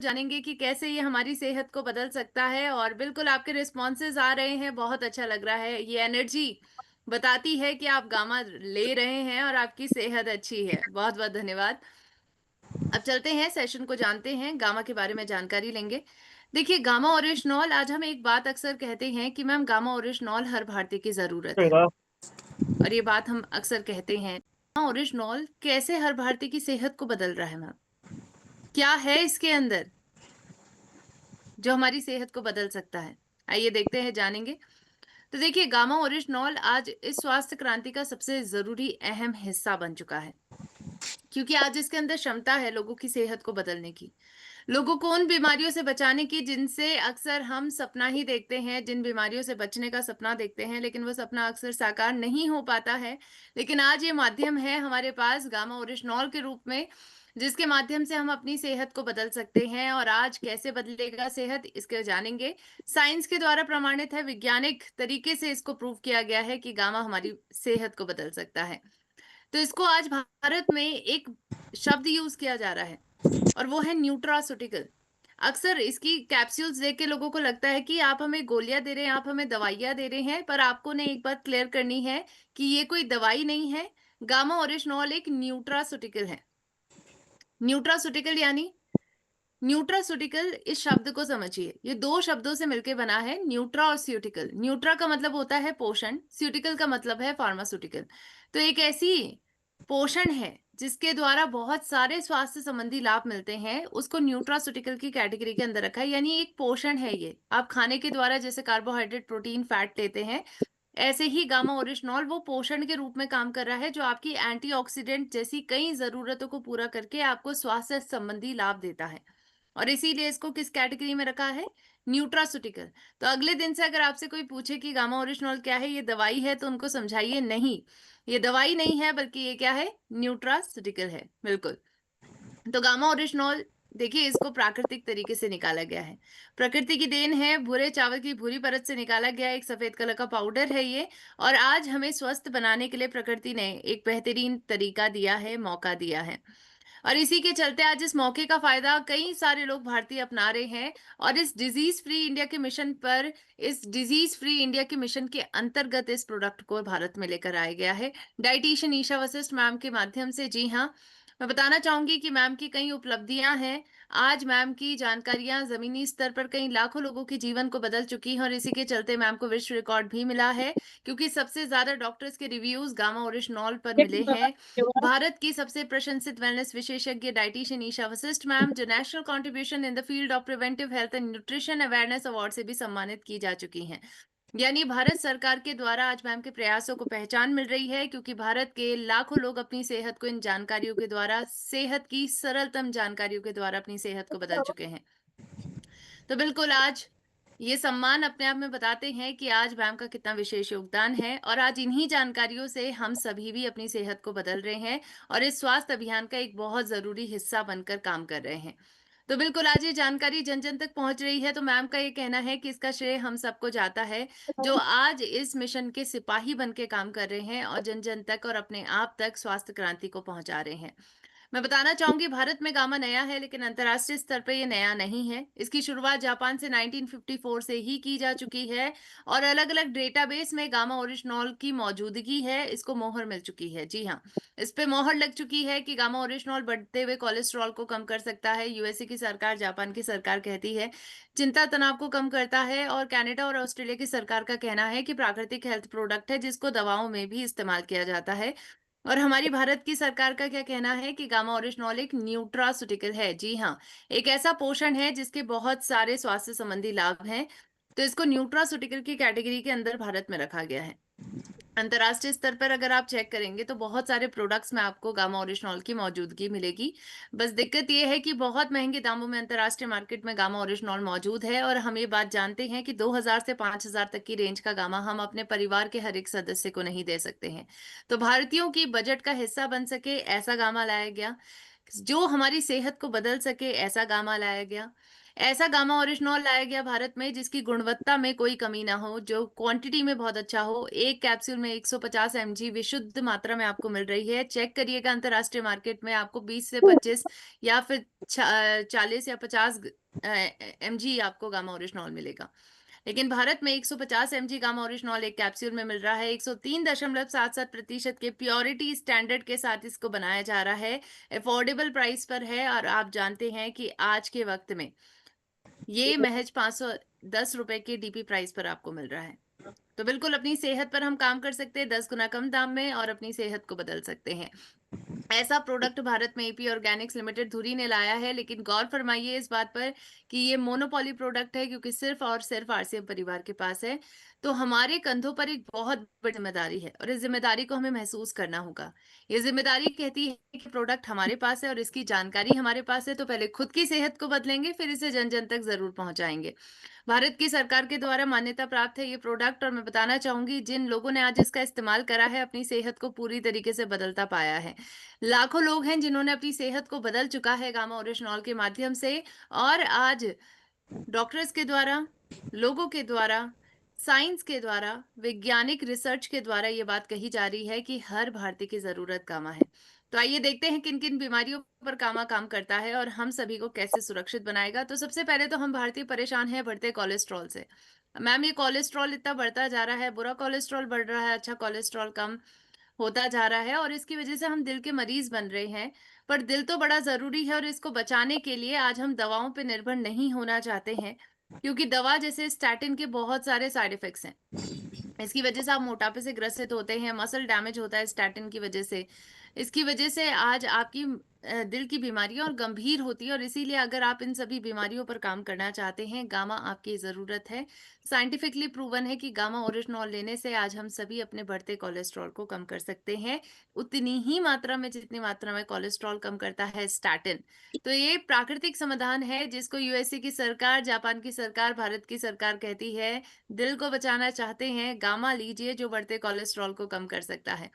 जानेंगे कि कैसे ये हमारी सेहत को बदल सकता है और बिल्कुल आपके रिस्पॉन्सेज आ रहे हैं, बहुत अच्छा लग रहा है। ये एनर्जी बताती है कि आप गामा ले रहे हैं और आपकी सेहत अच्छी है। बहुत बहुत धन्यवाद। अब चलते हैं, सेशन को जानते हैं, गामा के बारे में जानकारी लेंगे। देखिए, गामा ओरिजिनॉल, आज हम एक बात अक्सर कहते हैं कि मैम गामा ओरिजिनॉल हर भारतीय की जरूरत है, रहेगा। और ये बात हम अक्सर कहते हैं। गामा ओरिजिनॉल कैसे हर भारतीय की सेहत को बदल रहा है मैम? क्या है इसके अंदर जो हमारी सेहत को बदल सकता है? आइए देखते हैं, जानेंगे। तो देखिए, गामा ओरिजिनॉल आज इस स्वास्थ्य क्रांति का सबसे जरूरी अहम हिस्सा बन चुका है, क्योंकि आज इसके अंदर क्षमता है लोगों की सेहत को बदलने की, लोगों को उन बीमारियों से बचाने की जिनसे अक्सर हम सपना ही देखते हैं, जिन बीमारियों से बचने का सपना देखते हैं, लेकिन वो सपना अक्सर साकार नहीं हो पाता है। लेकिन आज ये माध्यम है हमारे पास गामा ओरिजिनॉल के रूप में, जिसके माध्यम से हम अपनी सेहत को बदल सकते हैं। और आज कैसे बदलेगा सेहत, इसके जानेंगे। साइंस के द्वारा प्रमाणित है, वैज्ञानिक तरीके से इसको प्रूव किया गया है कि गामा हमारी सेहत को बदल सकता है। तो इसको आज भारत में एक शब्द यूज किया जा रहा है, और वो है न्यूट्रास्यूटिकल। अक्सर इसकी कैप्सूल्स देख के लोगों को लगता है कि आप हमें गोलियां दे रहे हैं, आप हमें दवाइयां दे रहे हैं, पर आपको ने एक बात क्लियर करनी है कि ये कोई दवाई नहीं है। गामा ओरिजिनॉल एक न्यूट्रास्यूटिकल है। न्यूट्रास्यूटिकल यानी, न्यूट्रास्यूटिकल इस शब्द को समझिए, ये दो शब्दों से मिलकर बना है, न्यूट्रा और स्यूटिकल। न्यूट्रा का मतलब होता है पोषण, स्यूटिकल का मतलब है फार्मास्यूटिकल। तो एक ऐसी पोषण है जिसके द्वारा बहुत सारे स्वास्थ्य संबंधी लाभ मिलते हैं, उसको न्यूट्रास्यूटिकल की कैटेगरी के अंदर रखा है। यानी एक पोषण है ये, आप खाने के द्वारा जैसे कार्बोहाइड्रेट, प्रोटीन, फैट लेते हैं, ऐसे ही गामा ओरिजिनॉल वो पोषण के रूप में काम कर रहा है, जो आपकी एंटीऑक्सीडेंट जैसी कई जरूरतों को पूरा करके आपको स्वास्थ्य संबंधी लाभ देता है। और इसीलिए इसको किस कैटेगरी में रखा है? न्यूट्रास्यूटिकल। तो अगले दिन से अगर आपसे कोई पूछे कि गामा ओरिजिनॉल क्या है, ये दवाई है, तो उनको समझाइए नहीं, ये दवाई नहीं है, बल्कि ये क्या है? न्यूट्रास्यूटिकल है, बिल्कुल। तो गामा ओरिजिनॉल, देखिए, इसको प्राकृतिक तरीके से निकाला गया है, प्रकृति की देन है, भूरे चावल की भूरी परत से निकाला गया एक सफेद कलर का पाउडर है ये। और आज हमें स्वस्थ बनाने के लिए प्रकृति ने एक बेहतरीन तरीका दिया है, मौका दिया है। और इसी के चलते आज इस मौके का फायदा कई सारे लोग भारतीय अपना रहे हैं। और इस डिजीज फ्री इंडिया के मिशन पर, इस डिजीज फ्री इंडिया के मिशन के अंतर्गत इस प्रोडक्ट को भारत में लेकर आया गया है, डाइटिशियन ईशा वशिष्ठ मैम के माध्यम से। जी हाँ, मैं बताना चाहूंगी कि मैम की कई उपलब्धियां हैं। आज मैम की जानकारियां जमीनी स्तर पर कई लाखों लोगों के जीवन को बदल चुकी हैं, और इसी के चलते मैम को विश्व रिकॉर्ड भी मिला है, क्योंकि सबसे ज्यादा डॉक्टर्स के रिव्यूज गामा ओरिजिनॉल पर मिले हैं। भारत की सबसे प्रशंसित वेलनेस विशेषज्ञ डाइटिशियन ईशा वशिष्ठ मैम, जो national contribution in the field of preventive health and nutrition awareness award से भी सम्मानित की जा चुकी हैं। यानी भारत सरकार के द्वारा आज मैम के प्रयासों को पहचान मिल रही है, क्योंकि भारत के लाखों लोग अपनी सेहत को इन जानकारियों के द्वारा, सेहत की सरलतम जानकारियों के द्वारा अपनी सेहत को बदल चुके हैं। तो बिल्कुल आज ये सम्मान अपने आप में बताते हैं कि आज मैम का कितना विशेष योगदान है, और आज इन्हीं जानकारियों से हम सभी भी अपनी सेहत को बदल रहे हैं, और इस स्वास्थ्य अभियान का एक बहुत जरूरी हिस्सा बनकर काम कर रहे हैं। तो बिल्कुल आज ये जानकारी जन जन तक पहुंच रही है, तो मैम का ये कहना है कि इसका श्रेय हम सबको जाता है, जो आज इस मिशन के सिपाही बन के काम कर रहे हैं और जन जन तक और अपने आप तक स्वास्थ्य क्रांति को पहुंचा रहे हैं। मैं बताना चाहूंगी, भारत में गामा नया है, लेकिन अंतर्राष्ट्रीय स्तर पर यह नया नहीं है। इसकी शुरुआत जापान से 1954 से ही की जा चुकी है, और अलग अलग डेटाबेस में गामा ओरिजिनॉल की मौजूदगी है, इसको मोहर मिल चुकी है। जी हाँ, इस पे मोहर लग चुकी है कि गामा ओरिजिनॉल बढ़ते हुए कोलेस्ट्रॉल को कम कर सकता है। यूएसए की सरकार, जापान की सरकार कहती है चिंता तनाव को कम करता है, और कनाडा और ऑस्ट्रेलिया की सरकार का कहना है कि प्राकृतिक हेल्थ प्रोडक्ट है, जिसको दवाओं में भी इस्तेमाल किया जाता है। और हमारी भारत की सरकार का क्या कहना है कि गामा ओरिजिनॉल एक न्यूट्रास्यूटिकल है। जी हाँ, एक ऐसा पोषण है जिसके बहुत सारे स्वास्थ्य संबंधी लाभ हैं। तो इसको न्यूट्रास्यूटिकल की कैटेगरी के अंदर भारत में रखा गया है। अंतर्राष्ट्रीय स्तर पर अगर आप चेक करेंगे तो बहुत सारे प्रोडक्ट्स में आपको गामा ओरिजिनॉल की मौजूदगी मिलेगी। बस दिक्कत ये है कि बहुत महंगे दामों में अंतर्राष्ट्रीय मार्केट में गामा ओरिजिनॉल मौजूद है, और हम ये बात जानते हैं कि 2000 से 5000 तक की रेंज का गामा हम अपने परिवार के हर एक सदस्य को नहीं दे सकते हैं। तो भारतीयों की बजट का हिस्सा बन सके, ऐसा गामा लाया गया। जो हमारी सेहत को बदल सके, ऐसा गामा लाया गया। ऐसा गामा ओरिजिनॉल लाया गया भारत में जिसकी गुणवत्ता में कोई कमी ना हो, जो क्वांटिटी में बहुत अच्छा हो। एक कैप्सूल में 150 mg विशुद्ध मात्रा में आपको मिल रही है। चेक करिएगा अंतर्राष्ट्रीय मार्केट में आपको 20 से 25 या फिर 40 या 50 mg आपको गामा ओरिजिनॉल मिलेगा। लेकिन भारत में 150 mg गामा ओरिजिनॉल एक कैप्सूल में मिल रहा है। 103.77% के प्योरिटी स्टैंडर्ड के साथ इसको बनाया जा रहा है। अफोर्डेबल प्राइस पर है और आप जानते हैं कि आज के वक्त में ये महज 510 रुपए के डीपी प्राइस पर आपको मिल रहा है। तो बिल्कुल अपनी सेहत पर हम काम कर सकते हैं 10 गुना कम दाम में और अपनी सेहत को बदल सकते हैं। ऐसा प्रोडक्ट भारत में एपी ऑर्गेनिक्स लिमिटेड धुरी ने लाया है, लेकिन गौर फरमाइए इस बात पर कि ये मोनोपोली प्रोडक्ट है क्योंकि सिर्फ और सिर्फ आरसीएम परिवार के पास है। तो हमारे कंधों पर एक बहुत बड़ी जिम्मेदारी है और इस जिम्मेदारी को हमें महसूस करना होगा। ये जिम्मेदारी कहती है कि प्रोडक्ट हमारे पास है और इसकी जानकारी हमारे पास है, तो पहले खुद की सेहत को बदलेंगे, फिर इसे जन जन तक जरूर पहुंचाएंगे। भारत की सरकार के द्वारा मान्यता प्राप्त है ये प्रोडक्ट और मैं बताना चाहूंगी जिन लोगों ने आज इसका इस्तेमाल करा है अपनी सेहत को पूरी तरीके से बदलता पाया है। लाखों लोग हैं जिन्होंने अपनी सेहत को बदल चुका है गामा ओरिजिनॉल के माध्यम से। और आज डॉक्टर्स के द्वारा, लोगों के द्वारा, साइंस के द्वारा, वैज्ञानिक रिसर्च के द्वारा ये बात कही जा रही है कि हर भारतीय की जरूरत गामा है। तो आइए देखते हैं किन किन बीमारियों पर गामा काम करता है और हम सभी को कैसे सुरक्षित बनाएगा। तो सबसे पहले तो हम भारतीय परेशान हैं बढ़ते कोलेस्ट्रॉल से। मैम ये कोलेस्ट्रॉल इतना बढ़ता जा रहा है, बुरा कोलेस्ट्रॉल बढ़ रहा है, अच्छा कोलेस्ट्रॉल कम होता जा रहा है और इसकी वजह से हम दिल के मरीज बन रहे हैं। पर दिल तो बड़ा जरूरी है और इसको बचाने के लिए आज हम दवाओं पे निर्भर नहीं होना चाहते हैं, क्योंकि दवा जैसे स्टैटिन के बहुत सारे साइड इफेक्ट्स हैं। इसकी वजह से आप मोटापे से ग्रसित होते हैं, मसल डैमेज होता है स्टैटिन की वजह से। इसकी वजह से आज आपकी दिल की बीमारियां और गंभीर होती है और इसीलिए अगर आप इन सभी बीमारियों पर काम करना चाहते हैं, गामा आपकी ज़रूरत है। साइंटिफिकली प्रूवन है कि गामा ओरिजिनॉल लेने से आज हम सभी अपने बढ़ते कोलेस्ट्रॉल को कम कर सकते हैं, उतनी ही मात्रा में जितनी मात्रा में कोलेस्ट्रॉल कम करता है स्टैटिन। तो ये प्राकृतिक समाधान है जिसको यूएसए की सरकार, जापान की सरकार, भारत की सरकार कहती है। दिल को बचाना चाहते हैं, गामा लीजिए जो बढ़ते कोलेस्ट्रॉल को कम कर सकता है।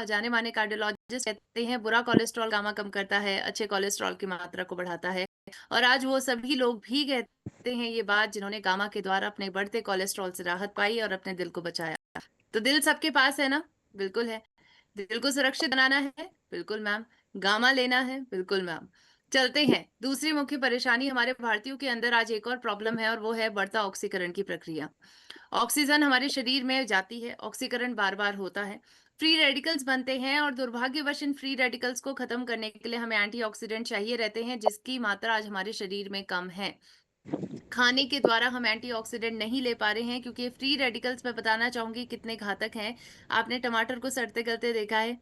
जाने माने कार्डियोलॉजिस्ट कहते हैं बुरा कोलेस्ट्रॉल गामा कम करता है, अच्छे कोलेस्ट्रॉल की मात्रा को बढ़ाता है। और आज वो सभी लोग भी कहते हैं ये बात जिन्होंने गामा के द्वारा अपने बढ़ते कोलेस्ट्रॉल से राहत पाई और अपने दिल को बचाया। तो दिल सबके पास है ना? बिल्कुल है। दिल को सुरक्षित बनाना है? बिल्कुल मैम। गामा लेना है? बिल्कुल मैम। चलते हैं, दूसरी मुख्य परेशानी हमारे भारतीयों के अंदर आज एक और प्रॉब्लम है और वो है बढ़ता ऑक्सीकरण की प्रक्रिया। ऑक्सीजन हमारे शरीर में जाती है, ऑक्सीकरण बार बार होता है, फ्री रेडिकल्स बनते हैं और दुर्भाग्यवश इन फ्री रेडिकल्स को खत्म करने के लिए हमें एंटीऑक्सीडेंट चाहिए रहते हैं जिसकी मात्रा आज हमारे शरीर में कम है। खाने के द्वारा हम एंटीऑक्सीडेंट नहीं ले पा रहे हैं क्योंकि फ्री रेडिकल्स मैं बताना चाहूंगी कितने घातक हैं। आपने टमाटर को सड़ते गलते देखा है,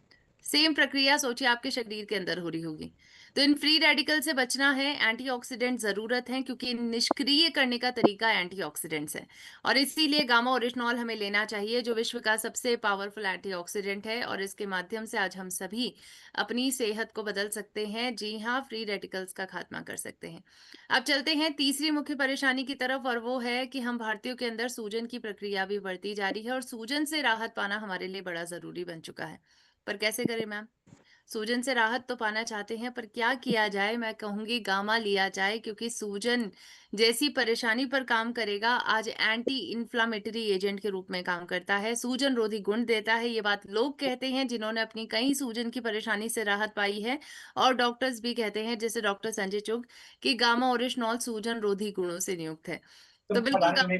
सेम प्रक्रिया सोचिए आपके शरीर के अंदर हो रही होगी। तो इन फ्री रेडिकल से बचना है, एंटीऑक्सीडेंट जरूरत है क्योंकि इन निष्क्रिय करने का तरीका एंटीऑक्सीडेंट्स है और इसीलिए गामा ओरिजिनॉल हमें लेना चाहिए जो विश्व का सबसे पावरफुल एंटीऑक्सीडेंट है और इसके माध्यम से आज हम सभी अपनी सेहत को बदल सकते हैं। जी हाँ, फ्री रेडिकल्स का खात्मा कर सकते हैं। अब चलते हैं तीसरी मुख्य परेशानी की तरफ और वो है कि हम भारतीयों के अंदर सूजन की प्रक्रिया भी बढ़ती जा रही है और सूजन से राहत पाना हमारे लिए बड़ा जरूरी बन चुका है। पर कैसे करें मैम? सूजन से राहत तो पाना चाहते हैं पर क्या किया जाए? मैं कहूंगी गामा लिया जाए क्योंकि सूजन जैसी परेशानी पर काम करेगा। आज एंटी इन्फ्लामेटरी एजेंट के रूप में काम करता है, सूजन रोधी गुण देता है। ये बात लोग कहते हैं जिन्होंने अपनी कई सूजन की परेशानी से राहत पाई है और डॉक्टर्स भी कहते हैं जैसे डॉक्टर संजय चुग कि गामा ओरिजिनॉल सूजन रोधी गुणों से नियुक्त है। तो बिल्कुल गामा हमें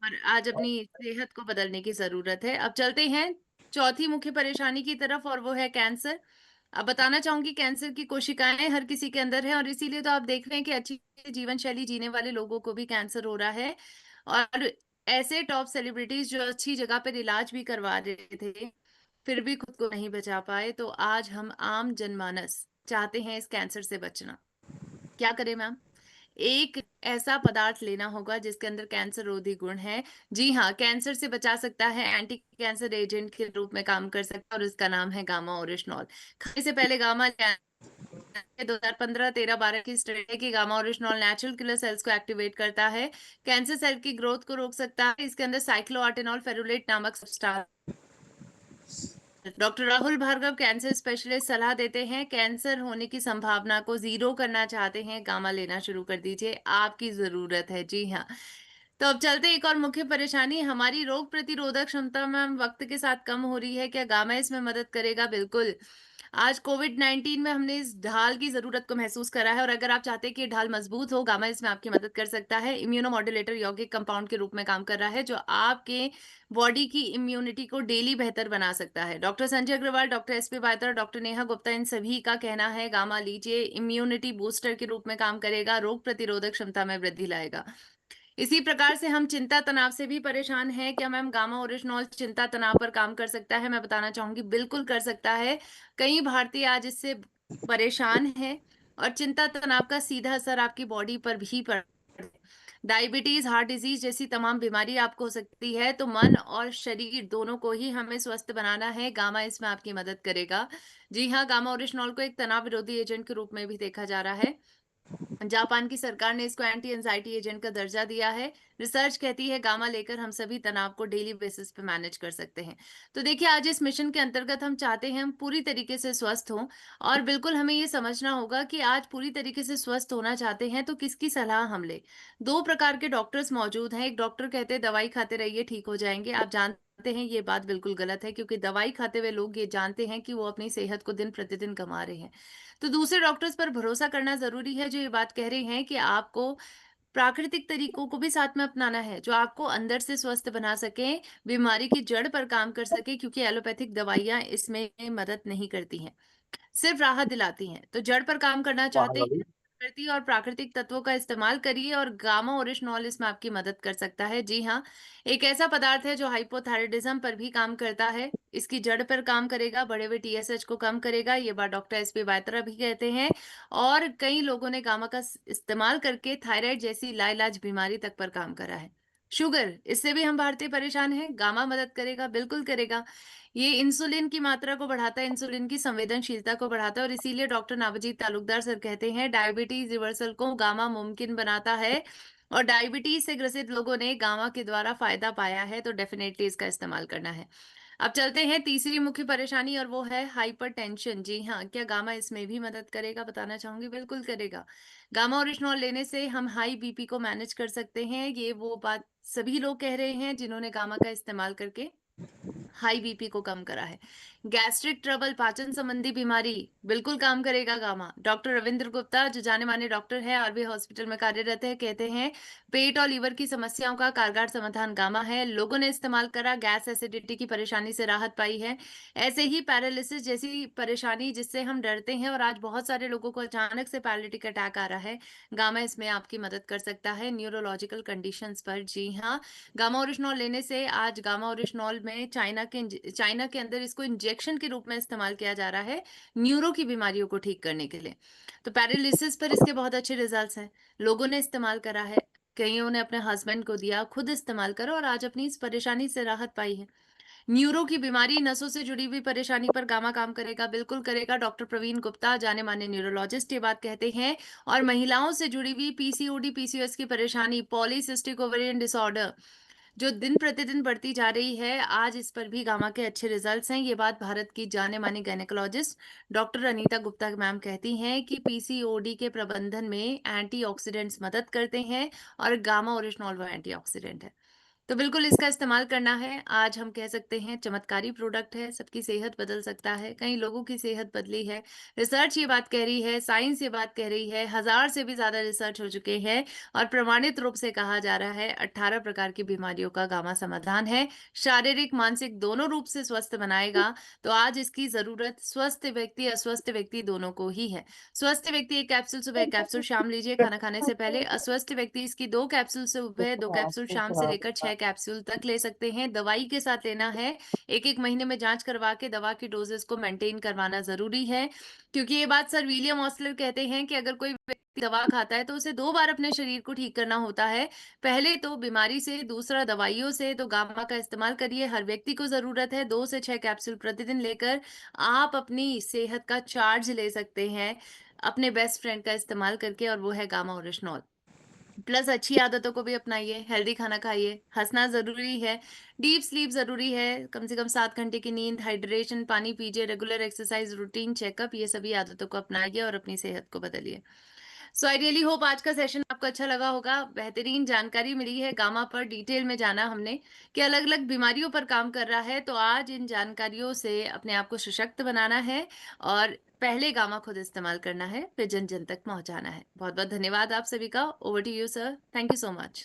और आज अपनी सेहत को बदलने की जरूरत है। अब चलते हैं चौथी मुख्य परेशानी की तरफ और वो है कैंसर। अब बताना चाहूंगी कैंसर की कोशिकाएं हर किसी के अंदर है और इसीलिए तो आप देख रहे हैं कि अच्छी जीवन शैली जीने वाले लोगों को भी कैंसर हो रहा है। और ऐसे टॉप सेलिब्रिटीज जो अच्छी जगह पर इलाज भी करवा रहे थे फिर भी खुद को नहीं बचा पाए। तो आज हम आम जनमानस चाहते हैं इस कैंसर से बचना। क्या करें मैम? एक ऐसा पदार्थ लेना होगा जिसके अंदर कैंसर रोधी गुण है। जी हाँ, कैंसर से बचा सकता है, एंटी कैंसर एजेंट के रूप में काम कर सकता है और इसका नाम है गामा ओरिजिनॉल। खाने से पहले गामा 2015, 13, 12 की स्टडी है कि gamma oryzanol natural killer cells को एक्टिवेट करता है, कैंसर सेल की ग्रोथ को रोक सकता है। इसके अंदर साइक्लोऑर्टिनॉल फेरुलेट नामक substance. Doctor Rahul Bhargav cancer specialist सलाह देते हैं, कैंसर होने की संभावना को जीरो करना चाहते हैं, गामा लेना शुरू कर दीजिए, आपकी जरूरत है। जी हाँ। तो अब चलते एक और मुख्य परेशानी, हमारी रोग प्रतिरोधक क्षमता में वक्त के साथ कम हो रही है, क्या गामा इसमें मदद करेगा? बिल्कुल। आज कोविड-19 में हमने इस ढाल की ज़रूरत को महसूस करा है, और अगर आप चाहते हैं कि ये ढाल मजबूत हो, गामा इसमें आपकी मदद कर सकता है। इम्यूनोमॉड्यूलेटर यौगिक कंपाउंड के रूप में काम कर रहा है, जो आपके बॉडी की इम्यूनिटी को डेली बेहतर बना सकता है। Doctor Sanjay Agrawal, doctor SP वाइतर, डॉक्टर नेहा गुप्ता, इन सभी का कहना है गामा लीजिए, इम्यूनिटी बूस्टर के रूप में काम करेगा, रोग प्रतिरोधक क्षमता में वृद्धि लाएगा। इसी प्रकार से हम चिंता तनाव से भी परेशान हैं, क्या मैम गामा ओरिजिनॉल चिंता तनाव पर काम कर सकता है? मैं बताना चाहूंगी बिल्कुल कर सकता है। कई भारतीय आज इससे परेशान हैं, और चिंता तनाव का सीधा असर आपकी बॉडी पर भी पड़ रहा है। डायबिटीज, हार्ट डिजीज जैसी तमाम बीमारी आपको हो सकती है, तो मन और शरीर दोनों को ही हमें स्वस्थ बनाना है, गामा इसमें आपकी मदद करेगा। जी हाँ, गामा ओरिजिनॉल को एक तनाव विरोधी एजेंट के रूप में भी देखा जा रहा है। जापान की सरकार ने इसको एंटी एंजाइटी एजेंट का दर्जा दिया है। रिसर्च कहती है गामा लेकर हम सभी तनाव को डेली बेसिस पे मैनेज कर सकते हैं। तो देखिए, आज इस मिशन के अंतर्गत हम चाहते हैं हम पूरी तरीके से स्वस्थ हों, और बिल्कुल हमें ये समझना होगा कि आज पूरी तरीके से स्वस्थ होना चाहते हैं तो किसकी सलाह हम ले। दो प्रकार के डॉक्टर्स मौजूद हैं। एक डॉक्टर कहते हैं दवाई खाते रहिए, ठीक हो जाएंगे। आप जानते हैं ये बात बिल्कुल गलत है, क्योंकि दवाई खाते हुए लोग ये जानते हैं कि वो अपनी सेहत को दिन प्रतिदिन गंवा रहे हैं। तो दूसरे डॉक्टर्स पर भरोसा करना ज़रूरी है, जो ये बात कह रहे हैं कि आपको प्राकृतिक तरीकों को भी साथ में अपनाना है, जो आपको अंदर से स्वस्थ बना सकें, बीमारी की जड़ पर काम कर सकें, क्योंकि एलोपैथिक दवाइयाँ इसमें मदद नहीं करती हैं। सिर्फ राहत दिलाती हैं। तो जड़ पर काम करना चाहते हैं, प्रकृति और प्राकृतिक तत्वों का इस्तेमाल करिए, और गामा ओरिजिनॉल इसमें आपकी मदद कर सकता है। जी हाँ, एक ऐसा पदार्थ है जो हाइपोथायराइडिज्म पर भी काम करता है। इसकी जड़ पर काम करेगा, बढ़े हुए टीएसएच को कम करेगा। ये बात डॉक्टर एसपी वाइत्रा भी कहते हैं, और कई लोगों ने गामा का इस्तेमाल करके थायराइड जैसी लाइलाज बीमारी तक पर काम करा है। शुगर, इससे भी हम भारतीय परेशान हैं, गामा मदद करेगा, बिल्कुल करेगा। ये इंसुलिन की मात्रा को बढ़ाता है, इंसुलिन की संवेदनशीलता को बढ़ाता है, और इसीलिए डॉक्टर नवजीत तालुकदार सर कहते हैं डायबिटीज रिवर्सल को गामा मुमकिन बनाता है, और डायबिटीज से ग्रसित लोगों ने गामा के द्वारा फायदा पाया है, तो डेफिनेटली इसका इस्तेमाल करना है। अब चलते हैं तीसरी मुख्य परेशानी, और वो है हाइपरटेंशन। जी हाँ, क्या गामा इसमें भी मदद करेगा? बताना चाहूंगी बिल्कुल करेगा। गामा ओरिजिनॉल लेने से हम हाई बीपी को मैनेज कर सकते हैं। ये वो बात सभी लोग कह रहे हैं जिन्होंने गामा का इस्तेमाल करके हाई बीपी को कम करा है। गैस्ट्रिक ट्रबल, पाचन संबंधी बीमारी, बिल्कुल काम करेगा गामा। डॉक्टर रविंद्र गुप्ता, जो जाने माने डॉक्टर है, आरबी हॉस्पिटल में कार्यरत है, कहते हैं पेट और लीवर की समस्याओं का कारगर समाधान गामा है। लोगों ने इस्तेमाल करा, गैस एसिडिटी की परेशानी से राहत पाई है। ऐसे ही पैरालिसिस जैसी परेशानी जिससे हम डरते हैं, और आज बहुत सारे लोगों को अचानक से पैरालिटिक अटैक आ रहा है, गामा इसमें आपकी मदद कर सकता है न्यूरोलॉजिकल कंडीशंस पर। जी हाँ, गामा ओरिजिनॉल लेने से आज गामा ओरिजिनॉल में चाइना के अंदर इसको इंजेक्शन के रूप में इस्तेमाल किया जा रहा है, न्यूरो की बीमारियों को ठीक करने के लिए। तो पैरालिसिस पर इसके बहुत अच्छे रिजल्ट्स हैं, लोगों ने इस्तेमाल करा है, कईयों ने अपने हस्बैंड को दिया, खुद इस्तेमाल करा, और आज अपनी इस परेशानी से राहत पाई है। न्यूरो की बीमारी, नसों से जुड़ी हुई परेशानी पर गामा काम करेगा, बिल्कुल करेगा। डॉक्टर प्रवीण गुप्ता, जाने माने न्यूरोलॉजिस्ट, ये बात कहते हैं। और महिलाओं से जुड़ी हुई पीसीओडी, पीसीओएस की परेशानी, पॉलीसिस्टिक ओवेरियन डिसऑर्डर, जो दिन प्रतिदिन बढ़ती जा रही है, आज इस पर भी गामा के अच्छे रिजल्ट्स हैं। ये बात भारत की जाने मानी gynaecologist doctor Anita Gupta ma'am कहती हैं कि पीसीओडी के प्रबंधन में एंटीऑक्सीडेंट्स मदद करते हैं, और गामा ओरिजिनॉल वो एंटीऑक्सीडेंट है। तो बिल्कुल इसका इस्तेमाल करना है। आज हम कह सकते हैं चमत्कारी प्रोडक्ट है, सबकी सेहत बदल सकता है, कई लोगों की सेहत बदली है। रिसर्च ये बात कह रही है, साइंस ये बात कह रही है, 1000 से भी ज़्यादा रिसर्च हो चुके हैं, और प्रमाणित रूप से कहा जा रहा है 18 प्रकार की बीमारियों का गामा समाधान है। शारीरिक, मानसिक दोनों रूप से स्वस्थ बनाएगा। तो आज इसकी ज़रूरत स्वस्थ व्यक्ति, अस्वस्थ व्यक्ति दोनों को ही है। स्वस्थ व्यक्ति 1 कैप्सूल सुबह, 1 कैप्सूल शाम लीजिए खाना खाने से पहले। अस्वस्थ व्यक्ति इसकी 2 कैप्सूल सुबह, 2 कैप्सूल शाम से लेकर 6 कैप्सूल तक ले सकते हैं। दवाई के साथ लेना है। 1-1 महीने में जाँच करवा के दवा की डोज़ेज़ को मेंटेन करवाना ज़रूरी है, क्योंकि ये बात सर विलियम ऑस्लर कहते हैं कि अगर कोई व्यक्ति दवा खाता है तो उसे 2 बार अपने शरीर को ठीक करना होता है। पहले तो बीमारी से, दूसरा दवाइयों से। तो गामा का इस्तेमाल करिए, हर व्यक्ति को ज़रूरत है। 2 से 6 कैप्सूल प्रतिदिन लेकर आप अपनी सेहत का चार्ज ले सकते हैं। अपने बेस्ट फ्रेंड का इस्तेमाल करके और वो है गामा ओरिजिनॉल। प्लस अच्छी आदतों को भी अपनाइए, हेल्दी खाना खाइए, हँसना ज़रूरी है, डीप स्लीप ज़रूरी है, कम से कम 7 घंटे की नींद, हाइड्रेशन, पानी पीजिए, रेगुलर एक्सरसाइज़, रूटीन चेकअप, ये सभी आदतों को अपनाइए और अपनी सेहत को बदलिए। सो आई रियली होप आज का सेशन आपको अच्छा लगा होगा। बेहतरीन जानकारी मिली है गामा पर, डिटेल में जाना हमने कि अलग-अलग बीमारियों पर काम कर रहा है। तो आज इन जानकारियों से अपने आप को सशक्त बनाना है और पहले गामा खुद इस्तेमाल करना है, फिर जन-जन तक पहुँचाना है। बहुत-बहुत धन्यवाद आप सभी का। Over to you sir. Thank you so much.